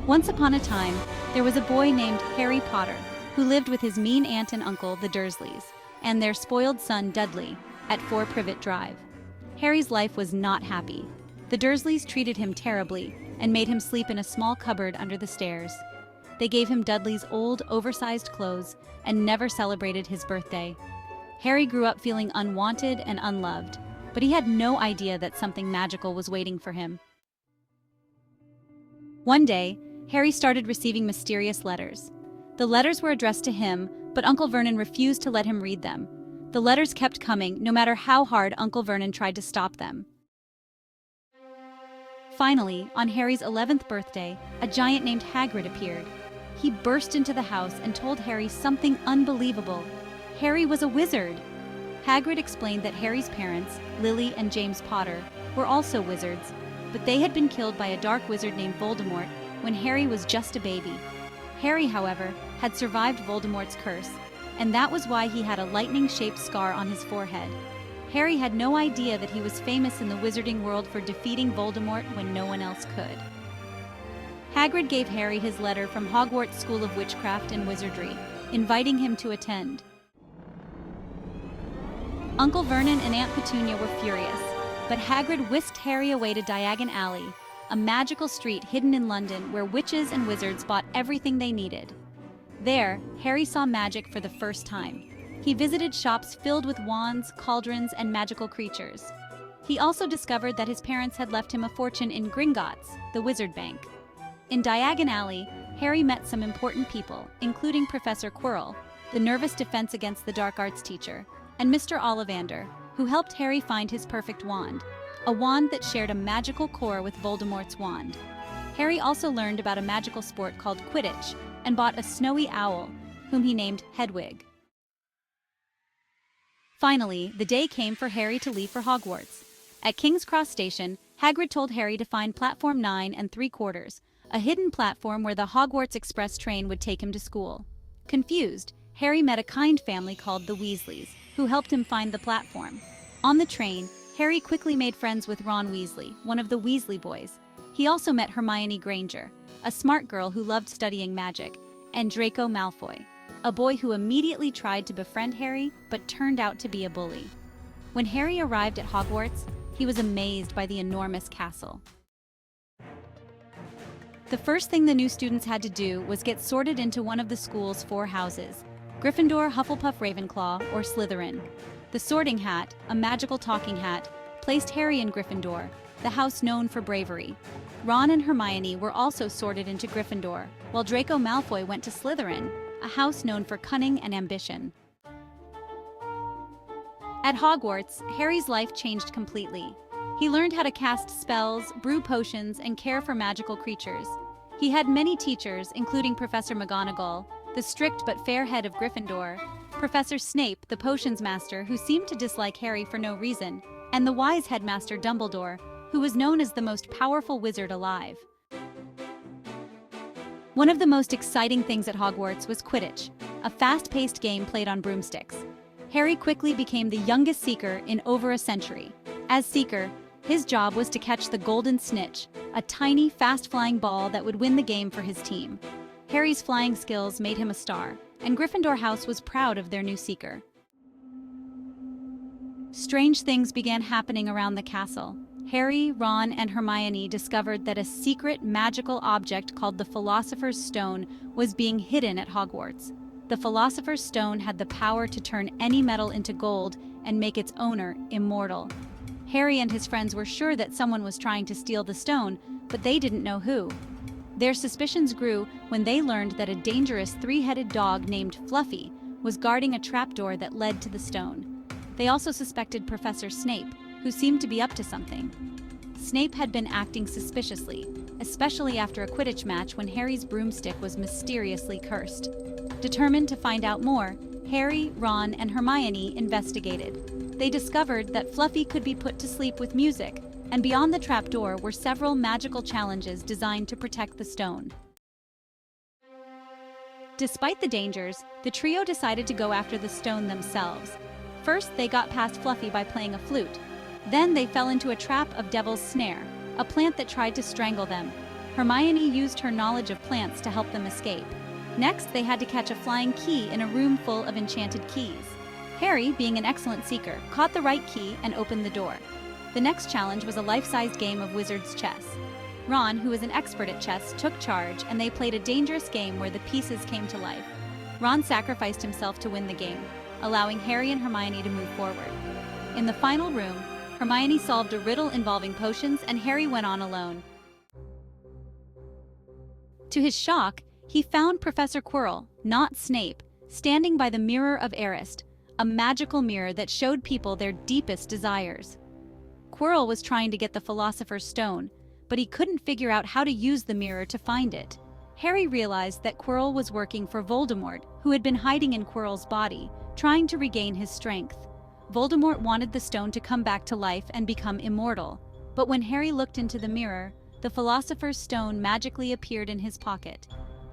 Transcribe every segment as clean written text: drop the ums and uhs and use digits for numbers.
Once upon a time, there was a boy named Harry Potter who lived with his mean aunt and uncle, the Dursleys, and their spoiled son, Dudley, at 4 Privet Drive. Harry's life was not happy. The Dursleys treated him terribly and made him sleep in a small cupboard under the stairs. They gave him Dudley's old, oversized clothes and never celebrated his birthday. Harry grew up feeling unwanted and unloved, but he had no idea that something magical was waiting for him. One day, Harry started receiving mysterious letters. The letters were addressed to him, but Uncle Vernon refused to let him read them. The letters kept coming, no matter how hard Uncle Vernon tried to stop them. Finally, on Harry's 11th birthday, a giant named Hagrid appeared. He burst into the house and told Harry something unbelievable. Harry was a wizard! Hagrid explained that Harry's parents, Lily and James Potter, were also wizards, but they had been killed by a dark wizard named Voldemort when Harry was just a baby. Harry, however, had survived Voldemort's curse, and that was why he had a lightning-shaped scar on his forehead. Harry had no idea that he was famous in the wizarding world for defeating Voldemort when no one else could. Hagrid gave Harry his letter from Hogwarts School of Witchcraft and Wizardry, inviting him to attend. Uncle Vernon and Aunt Petunia were furious, but Hagrid whisked Harry away to Diagon Alley, a magical street hidden in London where witches and wizards bought everything they needed. There, Harry saw magic for the first time. He visited shops filled with wands, cauldrons, and magical creatures. He also discovered that his parents had left him a fortune in Gringotts, the wizard bank. In Diagon Alley, Harry met some important people, including Professor Quirrell, the nervous defense against the dark arts teacher, and Mr. Ollivander, who helped Harry find his perfect wand, a wand that shared a magical core with Voldemort's wand. Harry also learned about a magical sport called Quidditch and bought a snowy owl, whom he named Hedwig. Finally, the day came for Harry to leave for Hogwarts. At King's Cross Station, Hagrid told Harry to find platform 9 3/4, a hidden platform where the Hogwarts Express train would take him to school. Confused, Harry met a kind family called the Weasleys, who helped him find the platform. On the train, Harry quickly made friends with Ron Weasley, one of the Weasley boys. He also met Hermione Granger, a smart girl who loved studying magic, and Draco Malfoy, a boy who immediately tried to befriend Harry but turned out to be a bully. When Harry arrived at Hogwarts, he was amazed by the enormous castle. The first thing the new students had to do was get sorted into one of the school's 4 houses: Gryffindor, Hufflepuff, Ravenclaw, or Slytherin. The Sorting Hat, a magical talking hat, placed Harry in Gryffindor, the house known for bravery. Ron and Hermione were also sorted into Gryffindor, while Draco Malfoy went to Slytherin, a house known for cunning and ambition. At Hogwarts, Harry's life changed completely. He learned how to cast spells, brew potions, and care for magical creatures. He had many teachers, including Professor McGonagall, the strict but fair head of Gryffindor, Professor Snape, the potions master, who seemed to dislike Harry for no reason, and the wise headmaster Dumbledore, who was known as the most powerful wizard alive. One of the most exciting things at Hogwarts was Quidditch, a fast-paced game played on broomsticks. Harry quickly became the youngest Seeker in over a century. As Seeker, his job was to catch the Golden Snitch, a tiny, fast-flying ball that would win the game for his team. Harry's flying skills made him a star, and Gryffindor House was proud of their new Seeker. Strange things began happening around the castle. Harry, Ron, and Hermione discovered that a secret magical object called the Philosopher's Stone was being hidden at Hogwarts. The Philosopher's Stone had the power to turn any metal into gold and make its owner immortal. Harry and his friends were sure that someone was trying to steal the stone, but they didn't know who. Their suspicions grew when they learned that a dangerous 3-headed dog named Fluffy was guarding a trapdoor that led to the stone. They also suspected Professor Snape, who seemed to be up to something. Snape had been acting suspiciously, especially after a Quidditch match when Harry's broomstick was mysteriously cursed. Determined to find out more, Harry, Ron, and Hermione investigated. They discovered that Fluffy could be put to sleep with music, and beyond the trapdoor were several magical challenges designed to protect the stone. Despite the dangers, the trio decided to go after the stone themselves. First, they got past Fluffy by playing a flute. Then they fell into a trap of Devil's Snare, a plant that tried to strangle them. Hermione used her knowledge of plants to help them escape. Next, they had to catch a flying key in a room full of enchanted keys. Harry, being an excellent seeker, caught the right key and opened the door. The next challenge was a life-sized game of wizard's chess. Ron, who was an expert at chess, took charge, and they played a dangerous game where the pieces came to life. Ron sacrificed himself to win the game, allowing Harry and Hermione to move forward. In the final room, Hermione solved a riddle involving potions, and Harry went on alone. To his shock, he found Professor Quirrell, not Snape, standing by the Mirror of Erised, a magical mirror that showed people their deepest desires. Quirrell was trying to get the Philosopher's Stone, but he couldn't figure out how to use the mirror to find it. Harry realized that Quirrell was working for Voldemort, who had been hiding in Quirrell's body, trying to regain his strength. Voldemort wanted the stone to come back to life and become immortal, but when Harry looked into the mirror, the Philosopher's Stone magically appeared in his pocket.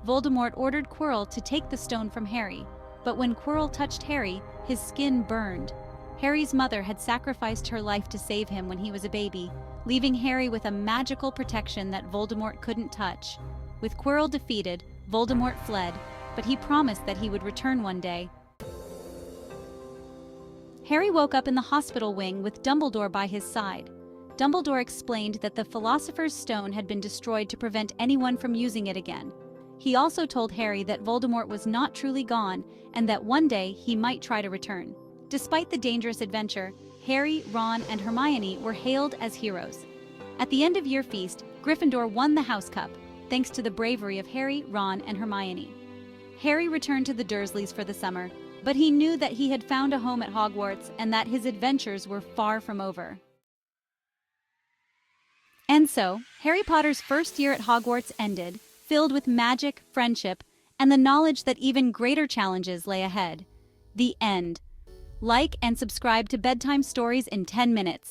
Voldemort ordered Quirrell to take the stone from Harry, but when Quirrell touched Harry, his skin burned. Harry's mother had sacrificed her life to save him when he was a baby, leaving Harry with a magical protection that Voldemort couldn't touch. With Quirrell defeated, Voldemort fled, but he promised that he would return one day. Harry woke up in the hospital wing with Dumbledore by his side. Dumbledore explained that the Philosopher's Stone had been destroyed to prevent anyone from using it again. He also told Harry that Voldemort was not truly gone and that one day he might try to return. Despite the dangerous adventure, Harry, Ron, and Hermione were hailed as heroes. At the end of Year Feast, Gryffindor won the House Cup, thanks to the bravery of Harry, Ron, and Hermione. Harry returned to the Dursleys for the summer, but he knew that he had found a home at Hogwarts and that his adventures were far from over. And so, Harry Potter's first year at Hogwarts ended, filled with magic, friendship, and the knowledge that even greater challenges lay ahead. The end. Like and subscribe to Bedtime Stories in 10 minutes.